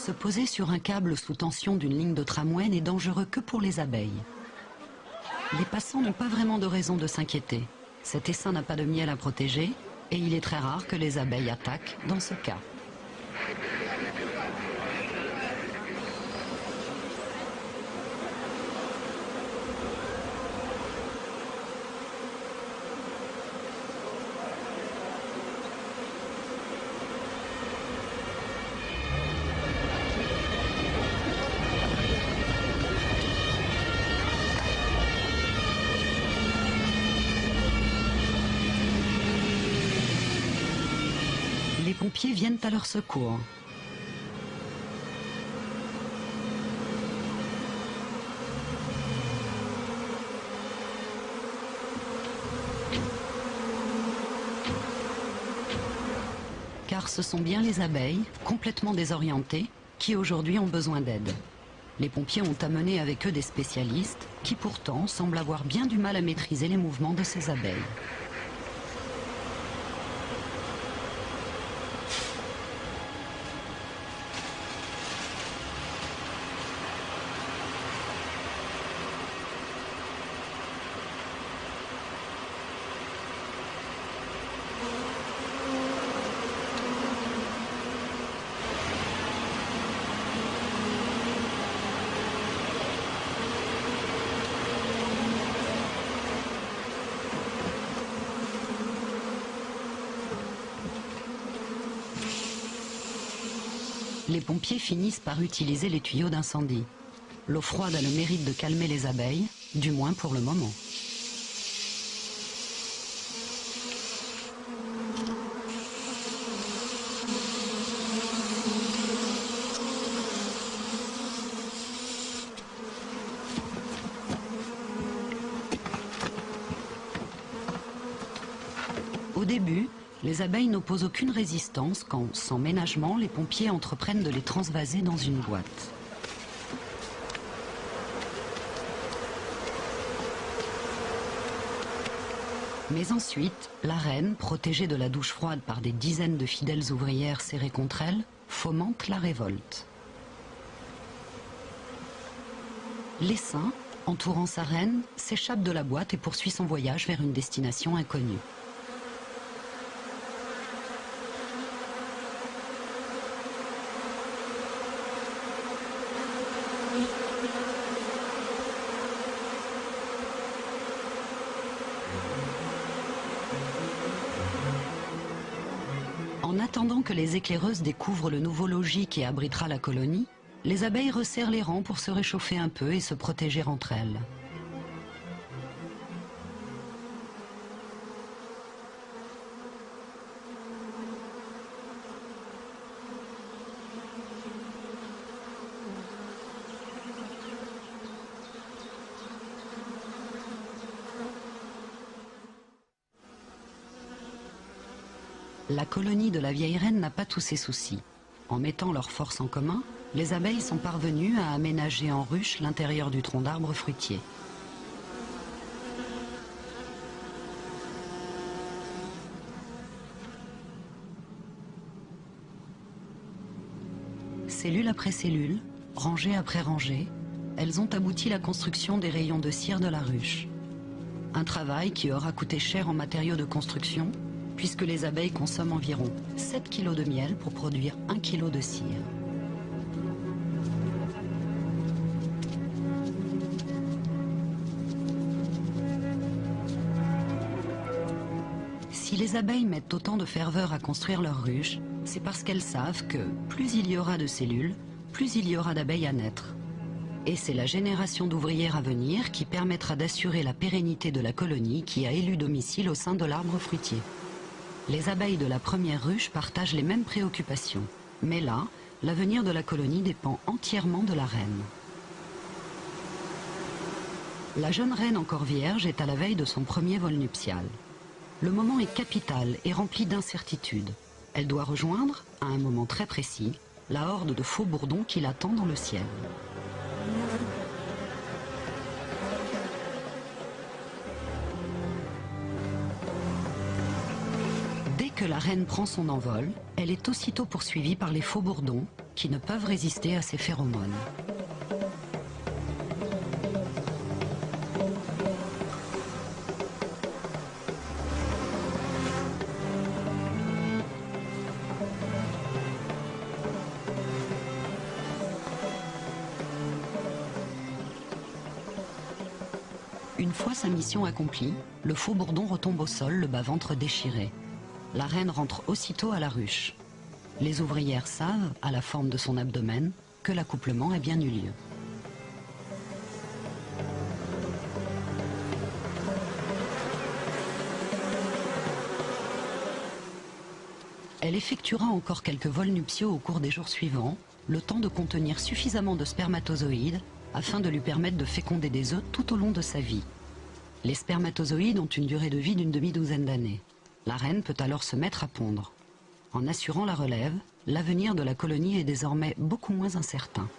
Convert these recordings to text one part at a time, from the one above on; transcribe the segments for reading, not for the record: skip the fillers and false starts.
Se poser sur un câble sous tension d'une ligne de tramway n'est dangereux que pour les abeilles. Les passants n'ont pas vraiment de raison de s'inquiéter. Cet essaim n'a pas de miel à protéger et il est très rare que les abeilles attaquent dans ce cas. Les pompiers viennent à leur secours. Car ce sont bien les abeilles, complètement désorientées, qui aujourd'hui ont besoin d'aide. Les pompiers ont amené avec eux des spécialistes qui pourtant semblent avoir bien du mal à maîtriser les mouvements de ces abeilles. Les pompiers finissent par utiliser les tuyaux d'incendie. L'eau froide a le mérite de calmer les abeilles, du moins pour le moment. Au début, les abeilles n'opposent aucune résistance quand, sans ménagement, les pompiers entreprennent de les transvaser dans une boîte. Mais ensuite, la reine, protégée de la douche froide par des dizaines de fidèles ouvrières serrées contre elle, fomente la révolte. L'essaim, entourant sa reine, s'échappe de la boîte et poursuit son voyage vers une destination inconnue. En attendant que les éclaireuses découvrent le nouveau logis qui abritera la colonie, les abeilles resserrent les rangs pour se réchauffer un peu et se protéger entre elles. La colonie de la vieille reine n'a pas tous ces soucis. En mettant leurs forces en commun, les abeilles sont parvenues à aménager en ruche l'intérieur du tronc d'arbre fruitier. Cellule après cellule, rangée après rangée, elles ont abouti à la construction des rayons de cire de la ruche. Un travail qui aura coûté cher en matériaux de construction, puisque les abeilles consomment environ 7 kg de miel pour produire 1 kg de cire. Si les abeilles mettent autant de ferveur à construire leur ruche, c'est parce qu'elles savent que plus il y aura de cellules, plus il y aura d'abeilles à naître. Et c'est la génération d'ouvrières à venir qui permettra d'assurer la pérennité de la colonie qui a élu domicile au sein de l'arbre fruitier. Les abeilles de la première ruche partagent les mêmes préoccupations. Mais là, l'avenir de la colonie dépend entièrement de la reine. La jeune reine encore vierge est à la veille de son premier vol nuptial. Le moment est capital et rempli d'incertitudes. Elle doit rejoindre, à un moment très précis, la horde de faux bourdons qui l'attend dans le ciel. Dès que la reine prend son envol, elle est aussitôt poursuivie par les faux bourdons qui ne peuvent résister à ses phéromones. Une fois sa mission accomplie, le faux bourdon retombe au sol, le bas-ventre déchiré. La reine rentre aussitôt à la ruche. Les ouvrières savent, à la forme de son abdomen, que l'accouplement a bien eu lieu. Elle effectuera encore quelques vols nuptiaux au cours des jours suivants, le temps de contenir suffisamment de spermatozoïdes afin de lui permettre de féconder des œufs tout au long de sa vie. Les spermatozoïdes ont une durée de vie d'une demi-douzaine d'années. La reine peut alors se mettre à pondre. En assurant la relève, l'avenir de la colonie est désormais beaucoup moins incertain.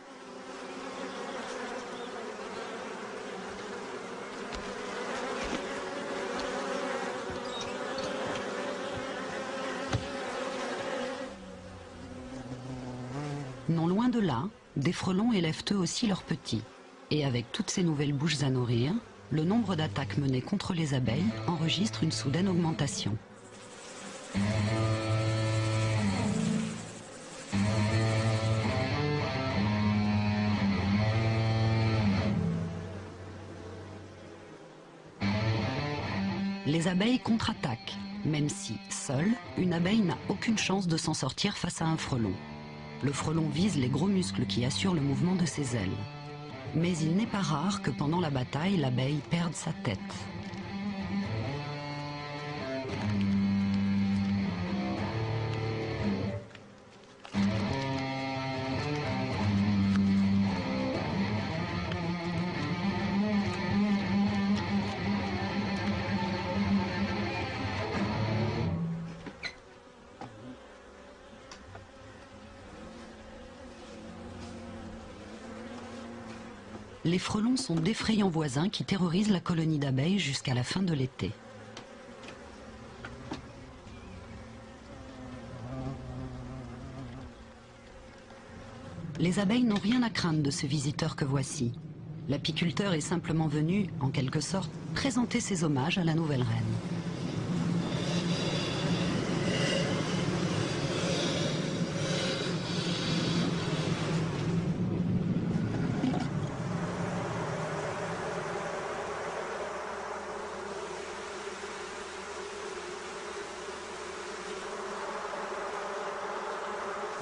Non loin de là, des frelons élèvent eux aussi leurs petits. Et avec toutes ces nouvelles bouches à nourrir, le nombre d'attaques menées contre les abeilles enregistre une soudaine augmentation. Les abeilles contre-attaquent, même si, seule, une abeille n'a aucune chance de s'en sortir face à un frelon. Le frelon vise les gros muscles qui assurent le mouvement de ses ailes. Mais il n'est pas rare que pendant la bataille, l'abeille perde sa tête. Les frelons sont d'effrayants voisins qui terrorisent la colonie d'abeilles jusqu'à la fin de l'été. Les abeilles n'ont rien à craindre de ce visiteur que voici. L'apiculteur est simplement venu, en quelque sorte, présenter ses hommages à la nouvelle reine.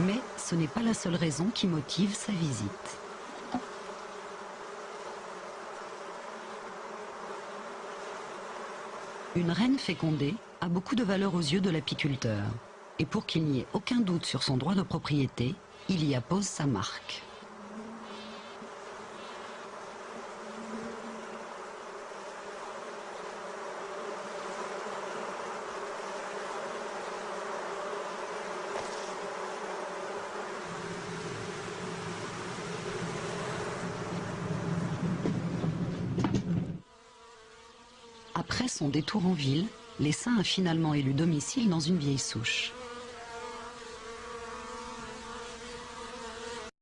Mais ce n'est pas la seule raison qui motive sa visite. Une reine fécondée a beaucoup de valeur aux yeux de l'apiculteur. Et pour qu'il n'y ait aucun doute sur son droit de propriété, il y appose sa marque. Après son détour en ville, l'essaim a finalement élu domicile dans une vieille souche.